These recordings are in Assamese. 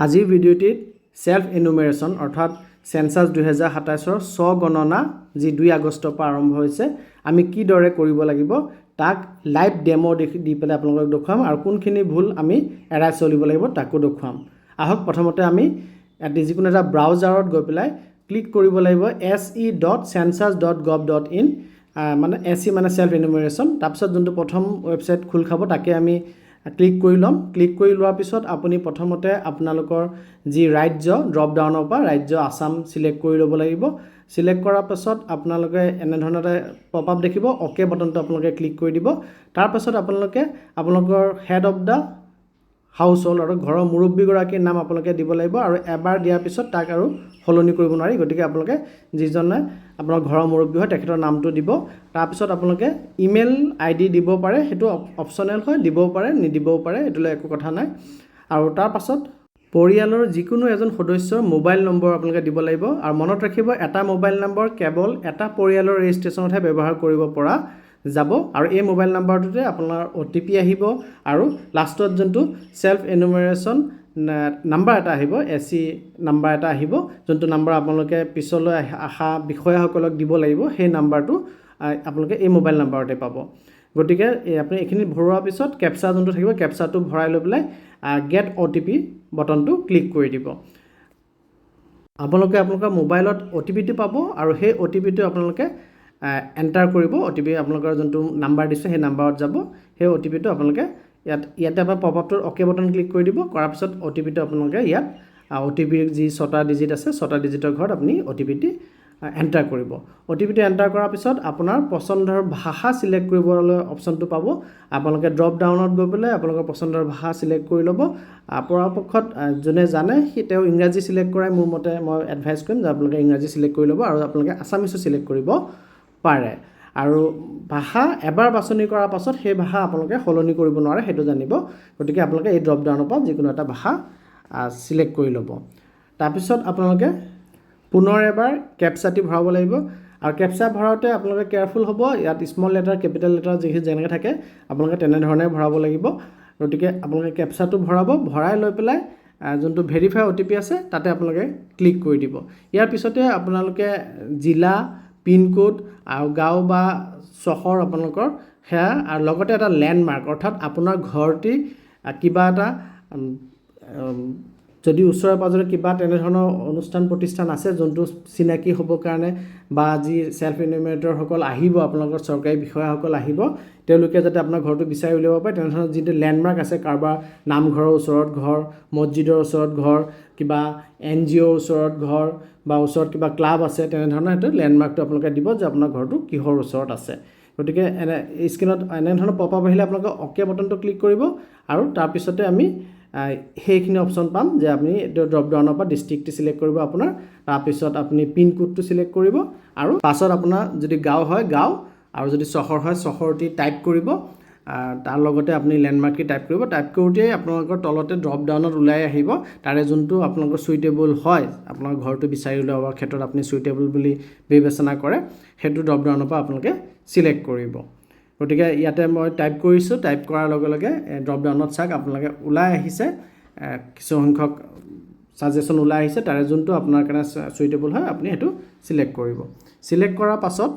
আজিৰ ভিডিঅ'টিত সেলফ এনুমেৰেশ্যন অৰ্থাৎ সেন্সাস 2027ৰ স্বগণনা যি 2 আগষ্টৰ পৰা আৰম্ভ হৈছে আমি কি দৰে কৰিব লাগিব তাক লাইভ ডেমো দি পেলাই আপোনালোকক দেখুৱাম আৰু কোনখিনি ভুল আমি এৰাই চলিব লাগিব তাকো দেখুৱাম আহক প্ৰথমতে আমি যিকোনো এটা ব্ৰাউজাৰত গৈ পেলাই ক্লিক কৰিব লাগিব se.census.gov.in মানে se মানে সেলফ এনুমেৰেশ্যন তাৰপিছত যোনটো প্ৰথম ৱেবসাইট খোল খাব তাকে আমি ক্লিক কৰি লম ক্লিক কৰি লোৱাৰ পিছত আপুনি প্ৰথমতে আপোনালোকৰ যি ৰাজ্য ড্ৰপ ডাউনৰ পৰা ৰাজ্য আসাম সিলেক্ট কৰি ল'ব লাগিব সিলেক্ট কৰাৰ পাছত আপোনালোকে এনে ধৰণৰ এটা পপ আপ দেখিব ওকে বটনটো আপোনালোকে ক্লিক কৰি দিব তাৰ পাছত আপোনালোকে আপোনালোকৰ head of the house hold আৰু ঘৰৰ মুৰব্বীগৰাকীৰ নাম আপোনালোকে দিব লাগিব আৰু এবাৰ দিয়াৰ পিছত তাক আৰু সলনি কৰিব নোৱাৰি গতিকে আপোনালোকে যিজনে আপোনাৰ ঘৰৰ মুৰব্বী হয় তেখেতৰ নামটো দিব তাৰ পিছত আপোনালোকে ইমেইল আইডি দিব পাৰে হেতু অপচনেল হয় দিব পাৰে নিদিবও পাৰে এটোলে একো কথা নাই আৰু তাৰ পাছত পৰিয়ালৰ যিকোনো এজন সদস্যৰ মোবাইল নম্বৰ আপোনালোকে দিব লাগিব আৰু মনত ৰাখিব এটা মোবাইল নম্বৰ কেৱল এটা পৰিয়ালৰ ৰেজিষ্ট্ৰেচনতহে ব্যৱহাৰ কৰিব পৰা যাব আৰু এই মোবাইল নম্বৰটোতে আপোনাৰ OTP আহিব আৰু লাষ্টত যোনটো সেলফ এনুমেৰেশ্যন নাম্বাৰ এটা আহিব SE নাম্বাৰ এটা আহিব যোনটো নাম্বাৰ আপোনালোকে পিছলৈ আশা বিষয়াসকলক দিব লাগিব সেই নাম্বাৰটো আপোনালোকে এই মোবাইল নম্বৰতে পাব গতিকে আপুনি এখিনি ভৰোৱাৰ পিছত ক্যাপচা যোনটো থাকিব ক্যাপচাটো ভৰাই লৈ পেলাই গেট OTP বটনটো ক্লিক কৰি দিব আপোনালোকে আপোনালোকৰ মোবাইলত OTPটো পাব আৰু সেই OTPটো আপোনালোকে এন্টাৰ কৰিব OTP আপোনালোকৰ যোনটো নাম্বাৰ দিছে সেই নাম্বাৰত যাব সেই OTPটো আপোনালোকে ইয়াতে আপোনাৰ পপ আপটোৰ ওকে বটন ক্লিক কৰি দিব কৰাৰ পিছত OTPটো আপোনালোকে ইয়াত OTP যি 6টা ডিজিট আছে 6টা ডিজিটৰ ঘৰত আপুনি OTPটো এন্টাৰ কৰিব OTPটো এন্টাৰ কৰাৰ পিছত আপোনাৰ পছন্দৰ ভাষা সিলেক্ট কৰিবলৈ অপচনটো পাব আপোনালোকে ড্ৰপ ডাউনত গৈ পেলাই আপোনালোকৰ পছন্দৰ ভাষা সিলেক্ট কৰি ল'ব পৰাপক্ষত জনে জানে সি তেওঁ ইংৰাজী সিলেক্ট কৰাই মোৰ মতে মই এডভাইস কৰিম যে আপোনালোকে ইংৰাজী সিলেক্ট কৰি ল'ব আৰু আপোনালোকে আসামিছো সিলেক্ট কৰিব পাৰে আৰু ভাষা এবাৰ বাছনি কৰাৰ পাছত সেই ভাষা আপোনালোকে সলনি কৰিব নোৱাৰে হেতু জানিব গতিকে আপোনালোকে এই ড্ৰপ ডাউনৰ পৰা যিকোনো এটা ভাষা সিলেক্ট কৰি ল'ব তাৰ পিছত আপোনালোকে পুনৰ এবাৰ ক্যাপচাটি ভৰাব লাগিব আৰু ক্যাপচা ভৰাওতে আপোনালোকে কেয়াৰফুল হ'ব ইয়াত স্মল লেটাৰ কেপিটেল লেটাৰ যেনেকৈ থাকে আপোনালোকে তেনে ধৰণে ভৰাব লাগিব গতিকে আপোনালোকে ক্যাপচাটো ভৰাব ভৰাই লৈ পেলাই যোনটো ভেৰিফাই OTP আছে তাতে আপোনালোকে ক্লিক কৰি দিব ইয়াৰ পিছতে আপোনালোকে জিলা পিন কোড আৰু গাঁও বা চহৰ আপোনালোকৰ হেয়া আৰু লগতে এটা ল্যান্ডমাৰ্ক অৰ্থাৎ আপোনাৰ ঘৰটি কিবা এটা যদি ওচৰে পাজৰে কিবা তেনে ধৰণৰ অনুষ্ঠান প্ৰতিষ্ঠান আছে যোনটো চিনাকি হ'ব কাৰণে বা যি সেলফ এনুমেৰেটৰ সকল আহিব আপোনালোকৰ চৰকাৰী বিষয়াসকল আহিব তেওঁলোকে যাতে আপোনাৰ ঘৰটো বিচাৰি উলিয়াব পাৰে তেনে ধৰণৰ যিটো ল্যান্ডমাৰ্ক আছে কাৰবাৰ নামঘৰৰ ওচৰত ঘৰ মছজিদৰ ওচৰত ঘৰ কিবা NGOৰ ওচৰত ঘৰ বা ওচৰত কিবা ক্লাব আছে তেনে ধৰণৰ এটা ল্যান্ডমাৰ্কটো আপোনালোকে দিব যে আপোনাৰ ঘৰটো কিহৰ ওচৰত আছে গতিকে স্ক্ৰিনত এনে ধৰণৰ পপ আপ আহিলে আপোনালোকে ওকে বটনটো ক্লিক কৰিব আৰু তাৰ পিছতে আমি সেইখিনি অপচন পাম যে আপুনি ড্ৰপ ডাউনৰ পৰা ডিস্ট্ৰিক্টটো সিলেক্ট কৰিব আপোনাৰ তাৰ পিছত আপুনি পিন কোডটো সিলেক্ট কৰিব আৰু পাছত আপোনাৰ যদি গাঁও হয় গাঁও আৰু যদি চহৰ হয় চহৰটি টাইপ কৰিব তাৰ লগতে আপুনি ল্যান্ডমাৰ্কটি টাইপ কৰিব টাইপ কৰোঁতে আপোনালোকৰ তলতে ড্ৰপ ডাউনত ওলাই আহিব তাৰে যোনটো আপোনালোকৰ সুইটেবল হয় আপোনাৰ ঘৰটো বিচাৰি উলিয়াবৰ ক্ষেত্ৰত আপুনি সুইটেবল বুলি বিবেচনা কৰে হেতু ড্ৰপ ডাউনৰ পৰা আপোনালোকে সিলেক্ট কৰিব গতিকে ইয়াতে মই টাইপ কৰিছো টাইপ কৰাৰ লগে লগে ড্ৰপ ডাউনত চাক আপোনালোকে ওলাই আহিছে কিছু সংখ্যক সাজেশন ওলাই আহিছে তাৰে যোনটো আপোনাৰ কাৰণে সুইটেবল হয় আপুনি হেতু সিলেক্ট কৰিব সিলেক্ট কৰাৰ পাছত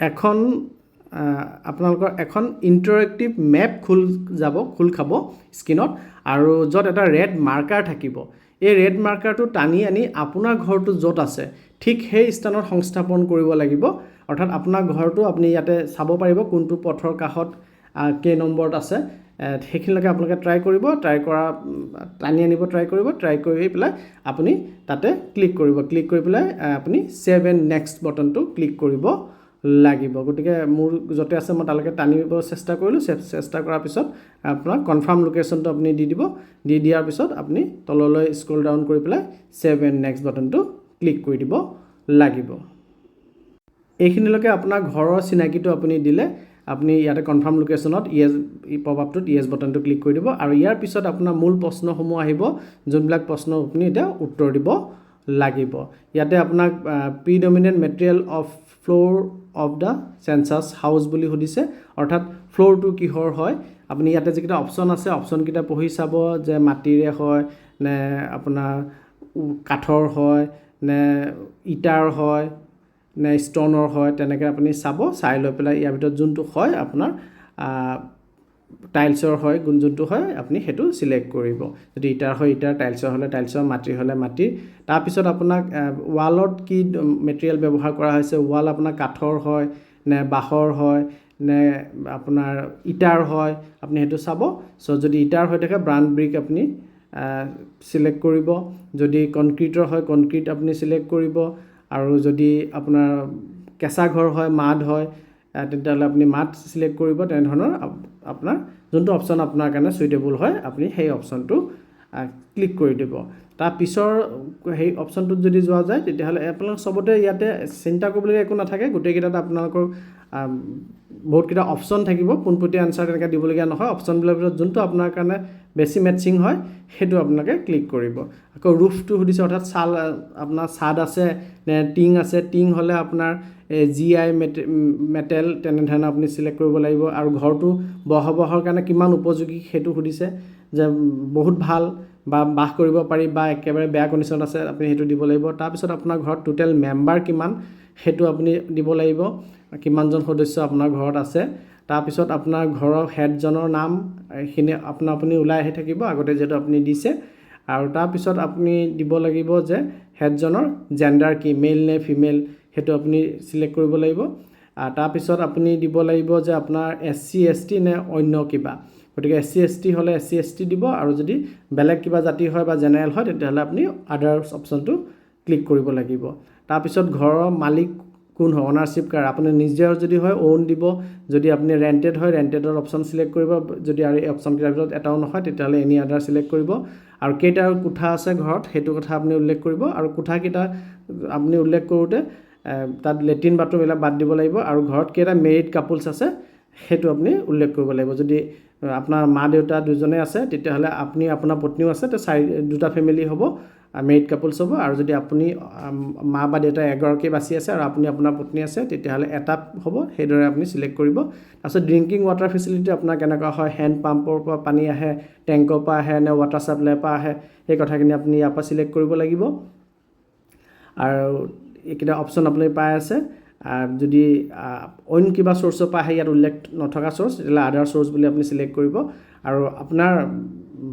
এখন আপোনালোকৰ এখন ইন্টাৰেক্টিভ মেপ খোল খাব স্ক্ৰিনত আৰু যত এটা ৰেড মাৰ্কাৰ থাকিব এই ৰেড মাৰ্কাৰটো টানি আনি আপোনাৰ ঘৰটো যত আছে ঠিক সেই স্থানত সংস্থাপন কৰিব লাগিব অৰ্থাৎ আপোনাৰ ঘৰটো আপুনি ইয়াতে চাব পাৰিব কোনটো পথৰ কাষত কেই নম্বৰত আছে সেইখিনিলৈকে আপোনালোকে ট্ৰাই কৰিব ট্ৰাই কৰা টানি আনিব ট্ৰাই কৰিব ট্ৰাই কৰি পেলাই আপুনি তাতে ক্লিক কৰিব ক্লিক কৰি পেলাই আপুনি সেভ এণ্ড নেক্সট বটনটো ক্লিক কৰিব লাগিব গতিকে মোৰ যতে আছে মই তালৈকে টানিব চেষ্টা কৰিলো চেষ্টা কৰাৰ পিছত আপোনাৰ কনফাৰ্ম লোকেশনটো আপুনি দি দিব দি দিয়াৰ পিছত আপুনি তললৈ স্ক্ৰল ডাউন কৰি পেলাই সেভ এণ্ড নেক্সট বটনটো ক্লিক কৰি দিব লাগিব এইখিনিলৈকে আপোনাৰ ঘৰৰ চিনাকিটো আপুনি দিলে আপুনি ইয়াতে কনফাৰ্ম লোকেশনত ইয়েস পপ আপটোত ইয়েস বটনটো ক্লিক কৰি দিব আৰু ইয়াৰ পিছত আপোনাৰ মূল প্ৰশ্নসমূহ আহিব যোনবিলাক প্ৰশ্ন আপুনি এটা উত্তৰ দিব লাগিব ইয়াতে আপোনাক predominant material of floor of the census house বুলি সুধিছে অৰ্থাৎ ফ্লোৰটো কিহৰ হয় আপুনি ইয়াতে যিকেইটা অপচন আছে অপচন কেইটা পঢ়ি চাব যে মাটিৰে হয় নে আপোনাৰ কাঠৰ হয় নে ইটাৰ হয় নে ষ্টনৰ হয়, তেনেকৈ আপুনি চাব, চাই লৈ পেলাই ইয়াৰ ভিতৰত যোনটো হয় আপোনাৰ টাইলছৰ হয় যোনটো হয় আপুনি সেইটো চিলেক্ট কৰিব। যদি ইটাৰ হয় ইটাৰ, টাইলছৰ হ'লে টাইলছৰ, মাটিৰ হ'লে মাটিৰ। তাৰপিছত আপোনাক ৱালত কি মেটেৰিয়েল ব্যৱহাৰ কৰা হৈছে, ৱাল আপোনাৰ কাঠৰ হয় নে বাঁহৰ হয় নে আপোনাৰ ইটাৰ হয়, আপুনি সেইটো চাব। চ' যদি ইটাৰ হৈ থাকে ব্ৰাউন ব্ৰিক আপুনি চিলেক্ট কৰিব। যদি কনক্ৰিটৰ হয় কনক্ৰিট আপুনি চিলেক্ট কৰিব। আৰু যদি আপোনাৰ কেঁচা ঘৰ হয় মাড হয় তেতিয়াহ'লে আপুনি মাড চিলেক্ট কৰিব। তেনেধৰণৰ আপোনাৰ যোনটো অপশ্যন আপোনাৰ কাৰণে চুইটেবল হয় আপুনি সেই অপশ্যনটো ক্লিক কৰি দিব। তাৰ পিছৰ সেই অপশ্যনটোত যদি যোৱা যায় তেতিয়াহ'লে আপোনালোক চবতে ইয়াতে চিন্তা কৰিবলগীয়া একো নাথাকে, গোটেইকেইটাত আপোনালোকৰ বহুতকেইটা অপশ্যন থাকিব, পোনপটীয়া আনচাৰ তেনেকৈ দিবলগীয়া নহয়। অপশ্যনবিলাকৰ ভিতৰত যোনটো আপোনাৰ কাৰণে বেছি মেটচিং হয় সেইটো আপোনালোকে ক্লিক কৰিব। আকৌ ৰুফটো সুধিছে, অৰ্থাৎ আপোনাৰ ছাদ আছে নে টিং আছে, টিং হ'লে আপোনাৰ GI মেটেল তেনেধৰণৰ আপুনি চিলেক্ট কৰিব লাগিব। আৰু ঘৰটো বসবাসৰ কাৰণে কিমান উপযোগী সেইটো সুধিছে, যে বহুত ভাল বা বাস কৰিব পাৰি বা একেবাৰে বেয়া কণ্ডিশ্যনত আছে আপুনি সেইটো দিব লাগিব। তাৰপিছত আপোনাৰ ঘৰত টোটেল মেম্বাৰ কিমান সেইটো আপুনি দিব লাগিব, কিমানজন সদস্য আপোনাৰ ঘৰত আছে। তাৰপিছত আপোনাৰ ঘৰৰ হেডজনৰ নাম এইখিনি আপুনি ওলাই আহি থাকিব আগতে যিহেতু আপুনি দিছে। আৰু তাৰপিছত আপুনি দিব লাগিব যে হেডজনৰ জেণ্ডাৰ কি, মেল নে ফিমেল, সেইটো আপুনি চিলেক্ট কৰিব লাগিব। তাৰপিছত আপুনি দিব লাগিব যে আপোনাৰ SC ST নে অন্য কিবা, গতিকে SC ST হ'লে SC ST দিব, আৰু যদি বেলেগ কিবা জাতি হয় বা জেনেৰেল হয় তেতিয়াহ'লে আপুনি আদাৰ্ছ অপশ্যনটো ক্লিক কৰিব লাগিব। তাৰপিছত ঘৰৰ মালিক কোন হয়, অনাৰশ্বিপ কাৰ, আপুনি নিজৰ যদি হয় অ'ন দিব, যদি আপুনি ৰেণ্টেড হয় ৰেণ্টেডৰ অপশ্যন চিলেক্ট কৰিব, যদি আৰু এই অপশ্যনকেইটাৰ ভিতৰত এটাও নহয় তেতিয়াহ'লে এনি আদাৰ চিলেক্ট কৰিব। আৰু কেইটা কোঠা আছে ঘৰত সেইটো কথা আপুনি উল্লেখ কৰিব, আৰু কোঠাকেইটা আপুনি উল্লেখ কৰোঁতে তাত লেট্ৰিন বাথৰুম এইবিলাক বাদ দিব লাগিব। আৰু ঘৰত কেইটা মেৰিড কাপলছ আছে সেইটো আপুনি উল্লেখ কৰিব লাগিব। যদি আপোনাৰ মা দেউতা দুজনে আছে তেতিয়াহ'লে আপুনি আপোনাৰ পত্নীও আছে, তো দুটা ফেমিলি হ'ব, মেৰিড কাপলছ হ'ব। আৰু যদি আপুনি মা বা দেউতা এগৰাকী বাচি আছে আৰু আপুনি আপোনাৰ পত্নী আছে তেতিয়াহ'লে এটা হ'ব, সেইদৰে আপুনি চিলেক্ট কৰিব। তাৰপিছত ড্ৰিংকিং ৱাটাৰ ফেচিলিটি আপোনাৰ কেনেকুৱা হয়, হেণ্ড পাম্পৰ পৰা পানী আহে, টেংকৰ পৰা আহে নে ৱাটাৰ ছাপ্লাইৰ পৰা আহে, সেই কথাখিনি আপুনি ইয়াৰ পৰা চিলেক্ট কৰিব লাগিব। আৰু এইকেইটা অপশ্যন আপুনি পাই আছে। যদি অইন কিবা চ'ৰ্চৰ পৰা আহে, ইয়াত উল্লেখ নথকা চ'ৰ্চ, তেতিয়াহ'লে আদাৰ চ'ৰ্চ বুলি আপুনি চিলেক্ট কৰিব। আৰু আপোনাৰ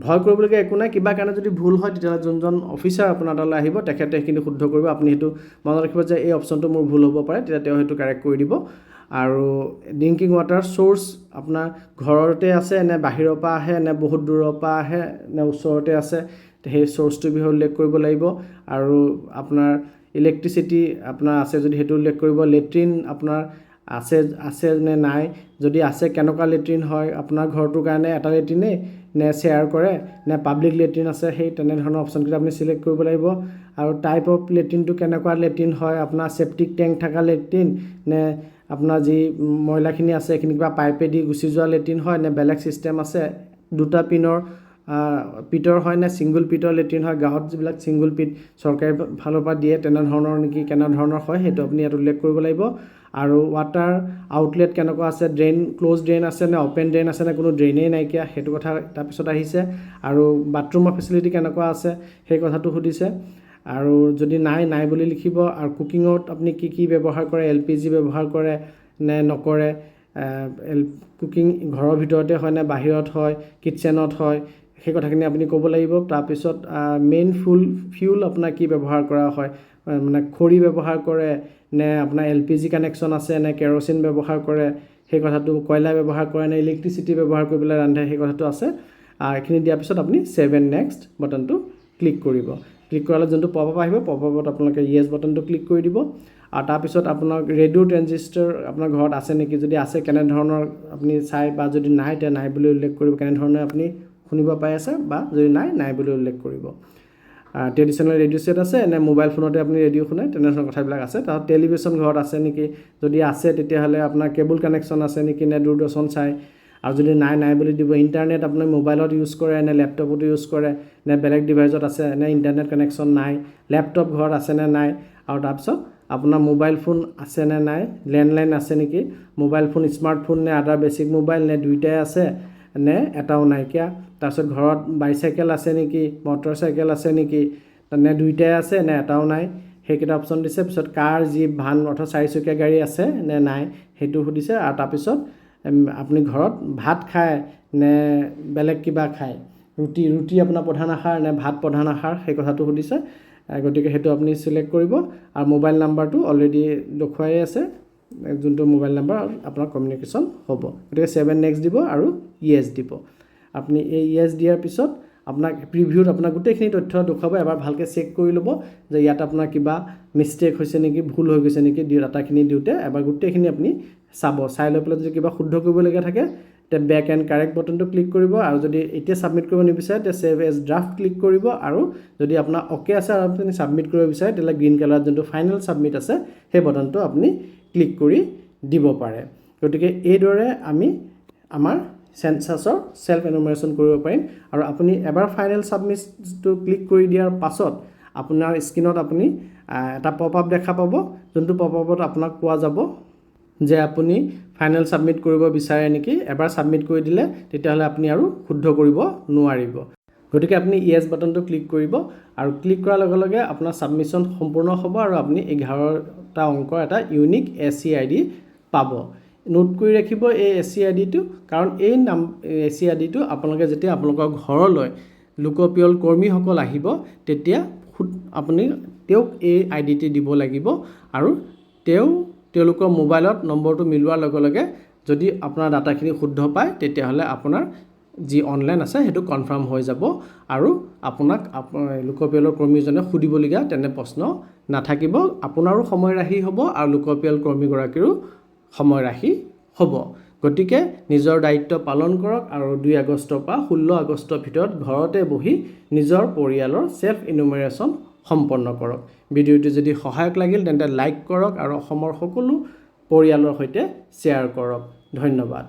ভয় কৰিবলগীয়া একো নাই, কিবা কাৰণে যদি ভুল হয় তেতিয়াহ'লে যোনজন অফিচাৰ আপোনাৰ তালৈ আহিব তেখেতে সেইখিনি শুদ্ধ কৰিব। আপুনি সেইটো মনত ৰাখিব যে এই অপশ্যনটো মোৰ ভুল হ'ব পাৰে, তেতিয়া তেওঁ সেইটো কাৰেক্ট কৰি দিব। আৰু ড্ৰিংকিং ৱাটাৰ চ'ৰ্চ আপোনাৰ ঘৰতে আছে নে বাহিৰৰ পৰা আহে নে বহুত দূৰৰ পৰা আহে নে ওচৰতে আছে, সেই চ'ৰ্চটোৰ বিষয়ে উল্লেখ কৰিব লাগিব। আৰু আপোনাৰ ইলেক্ট্ৰিচিটি আপোনাৰ আছে যদি সেইটো উল্লেখ কৰিব। লেট্ৰিন আপোনাৰ আছে নে নাই, যদি আছে কেনেকুৱা লেট্ৰিন হয়, আপোনাৰ ঘৰটোৰ কাৰণে এটা লেট্ৰিনেই নে শ্বেয়াৰ কৰে নে পাব্লিক লেট্ৰিন আছে, সেই তেনেধৰণৰ অপশ্যনকেইটা আপুনি চিলেক্ট কৰিব লাগিব। আৰু টাইপ অফ লেট্ৰিনটো কেনেকুৱা লেট্ৰিন হয়, আপোনাৰ চেপ্টিক টেংক থকা লেট্ৰিন নে আপোনাৰ যি ময়লাখিনি আছে সেইখিনি কিবা পাইপেদি গুচি যোৱা লেট্ৰিন হয় নে বেলেগ ছিষ্টেম আছে, দুটা পিটৰ হয় নে ছিংগুল পিটৰ লেট্ৰিন হয়, গাঁৱত যিবিলাক ছিংগুল পিট চৰকাৰী ফালৰ পৰা দিয়ে তেনেধৰণৰ নেকি, কেনেধৰণৰ হয় সেইটো আপুনি ইয়াত উল্লেখ কৰিব লাগিব। আৰু ৱাটাৰ আউটলেট কেনেকুৱা আছে, ড্ৰেইন ক্ল'জ ড্ৰেইন আছে নে অ'পেন ড্ৰেইন আছে নে কোনো ড্ৰেইনেই নাইকিয়া, সেইটো কথা তাৰপিছত আহিছে। আৰু বাথৰুমৰ ফেচিলিটি কেনেকুৱা আছে সেই কথাটো সুধিছে। আৰু যদি নাই বুলি লিখিব। আৰু কুকিঙত আপুনি কি ব্যৱহাৰ কৰে, LPG ব্যৱহাৰ কৰে নে নকৰে, কুকিং ঘৰৰ ভিতৰতে হয় নে বাহিৰত হয়, কিটচেনত হয়, সেই কথাখিনি আপুনি ক'ব লাগিব। তাৰপিছত মেইন ফিউল আপোনাৰ কি ব্যৱহাৰ কৰা হয়, মানে খৰি ব্যৱহাৰ কৰে নে আপোনাৰ LPG কানেকশ্যন আছে নে কেৰচিন ব্যৱহাৰ কৰে, সেই কথাটো কয়লা ব্যৱহাৰ কৰে নে ইলেক্ট্ৰিচিটি ব্যৱহাৰ কৰি পেলাই ৰান্ধে, সেই কথাটো আছে। এইখিনি দিয়াৰ পিছত আপুনি ছেভ এণ্ড নেক্সট বাটনটো ক্লিক কৰিব। ক্লিক কৰালে যোনটো পপআপ আহিব, পপআপত আপোনালোকে য়েছ বাটনটো ক্লিক কৰি দিব। আৰু তাৰপিছত আপোনাক ৰেডিঅ' ট্ৰেঞ্জিষ্টাৰ আপোনাৰ ঘৰত আছে নেকি, যদি আছে কেনেধৰণৰ আপুনি চাই, বা যদি নাই তেতিয়া নাই বুলি উল্লেখ কৰিব, কেনেধৰণে আপুনি শুনিব পাই আছে, বা যদি নাই বুলি উল্লেখ কৰিব। ট্ৰেডিশ্যনেল ৰেডিঅ' ছেট আছে নে মোবাইল ফোনতে আপুনি ৰেডিঅ' শুনে, তেনেধৰণৰ কথাবিলাক আছে। তাৰপিছত টেলিভিশ্যন ঘৰত আছে নেকি, যদি আছে তেতিয়াহ'লে আপোনাৰ কেবল কানেকশ্যন আছে নেকি নে দূৰদৰ্শন চাই, আৰু যদি নাই বুলি দিব। ইণ্টাৰনেট আপুনি মোবাইলত ইউজ কৰে নে লেপটপতো ইউজ কৰে নে বেলেগ ডিভাইচত আছে নে ইণ্টাৰনেট কানেকশ্যন নাই, লেপটপ ঘৰত আছে নে নাই। আৰু তাৰপিছত আপোনাৰ মোবাইল ফোন আছে নে নাই, লেণ্ডলাইন আছে নেকি, মোবাইল ফোন স্মাৰ্টফোন নে আদাৰ বেছিক মোবাইল নে দুইটাই আছে নে এটাও নাইকিয়া, তাৰপিছত ঘৰত বাইচাইকেল আছে নেকি, মটৰ চাইকেল আছে নেকি, নে দুইটাই আছে নে এটাও নাই, সেইকেইটা অপশ্যন দিছে। পিছত কাৰ, জীপ, ভান অৰ্থাৎ চাৰিচকীয়া গাড়ী আছে নে নাই সেইটো সুধিছে। আৰু তাৰপিছত আপুনি ঘৰত ভাত খায় নে বেলেগ কিবা খায়, ৰুটি আপোনাৰ প্ৰধান আহাৰ নে ভাত প্ৰধান আহাৰ, সেই কথাটো সুধিছে। গতিকে সেইটো আপুনি চিলেক্ট কৰিব। আৰু মোবাইল নাম্বাৰটো অলৰেডি দেখুৱাই আছে, যোনটো মোবাইল নাম্বাৰ আপোনাৰ কমিউনিকেশ্যন হ'ব। গতিকে 7 নেক্সট দিব আৰু য়েছ দিব। আপুনি এই য়েছ দিয়াৰ পিছত আপোনাক প্ৰিভিউত আপোনাক গোটেইখিনি তথ্য দেখুৱাব। এবাৰ ভালকৈ চেক কৰি ল'ব যে ইয়াত আপোনাৰ কিবা মিষ্টেক হৈছে নেকি, ভুল হৈ গৈছে নেকি ডাটাখিনি দিওঁতে, এবাৰ গোটেইখিনি আপুনি চাব। চাই লৈ পেলাই যদি কিবা শুদ্ধ কৰিবলগীয়া থাকে তেতিয়া বেক এণ্ড কাৰেক্ট বটনটো ক্লিক কৰিব। আৰু যদি এতিয়া ছাবমিট কৰিব নিবিচাৰে তেতিয়া ছেভ এজ ড্ৰাফ্ট ক্লিক কৰিব। আৰু যদি আপোনাৰ অ'কে আছে আৰু আপুনি ছাবমিট কৰিব বিচাৰে তেতিয়াহ'লে গ্ৰীণ কালাৰত যোনটো ফাইনেল ছাবমিট আছে সেই বটনটো আপুনি ক্লিক কৰি দিব পাৰে। গতিকে এইদৰে আমি আমাৰ চেঞ্চাছৰ ছেল্ফ এনুমাৰেশ্যন কৰিব পাৰিম। আৰু আপুনি এবাৰ ফাইনেল ছাবমিটটো ক্লিক কৰি দিয়াৰ পাছত আপোনাৰ স্ক্ৰীণত আপুনি এটা পপ আপ দেখা পাব, যোনটো পপ আপত আপোনাক কোৱা যাব যে আপুনি ফাইনেল ছাবমিট কৰিব বিচাৰে নেকি। এবাৰ ছাবমিট কৰি দিলে তেতিয়াহ'লে আপুনি আৰু শুদ্ধ কৰিব নোৱাৰিব। গতিকে আপুনি য়েছ বাটনটো ক্লিক কৰিব। আৰু ক্লিক কৰাৰ লগে লগে আপোনাৰ ছাবমিশ্যন সম্পূৰ্ণ হ'ব আৰু আপুনি 11টা অংকৰ এটা ইউনিক SCID পাব। নোট কৰি ৰাখিব এই SCIDটো, কাৰণ এই SCIDটো আপোনালোকে যেতিয়া আপোনালোকৰ ঘৰলৈ লোকপিয়ল কৰ্মীসকল আহিব তেতিয়া আপুনি তেওঁক এই ID দিব লাগিব। আৰু তেওঁলোকৰ মোবাইলত নম্বৰটো মিলোৱাৰ লগে লগে যদি আপোনাৰ ডাটাখিনি শুদ্ধ পায় তেতিয়াহ'লে আপোনাৰ যি অনলাইন আছে সেইটো কনফাৰ্ম হৈ যাব। আৰু আপোনাক লোকপিয়লৰ কৰ্মীজনে সুধিবলগীয়া তেনে প্ৰশ্ন নাথাকিব। আপোনাৰো সময় ৰাহি হ'ব আৰু লোকপিয়ল কৰ্মীগৰাকীৰো সময় ৰাহি হ'ব। গতিকে নিজৰ দায়িত্ব পালন কৰক আৰু 2 আগষ্টৰ পৰা 16 আগষ্টৰ ভিতৰত ঘৰতে বহি নিজৰ পৰিয়ালৰ ছেল্ফ ইনুমাৰেশ্যন সম্পন্ন কৰক। ভিডিঅ'টো যদি সহায়ক লাগিল তেন্তে লাইক কৰক আৰু অসমৰ সকলো পৰিয়ালৰ সৈতে শ্বেয়াৰ কৰক। ধন্যবাদ।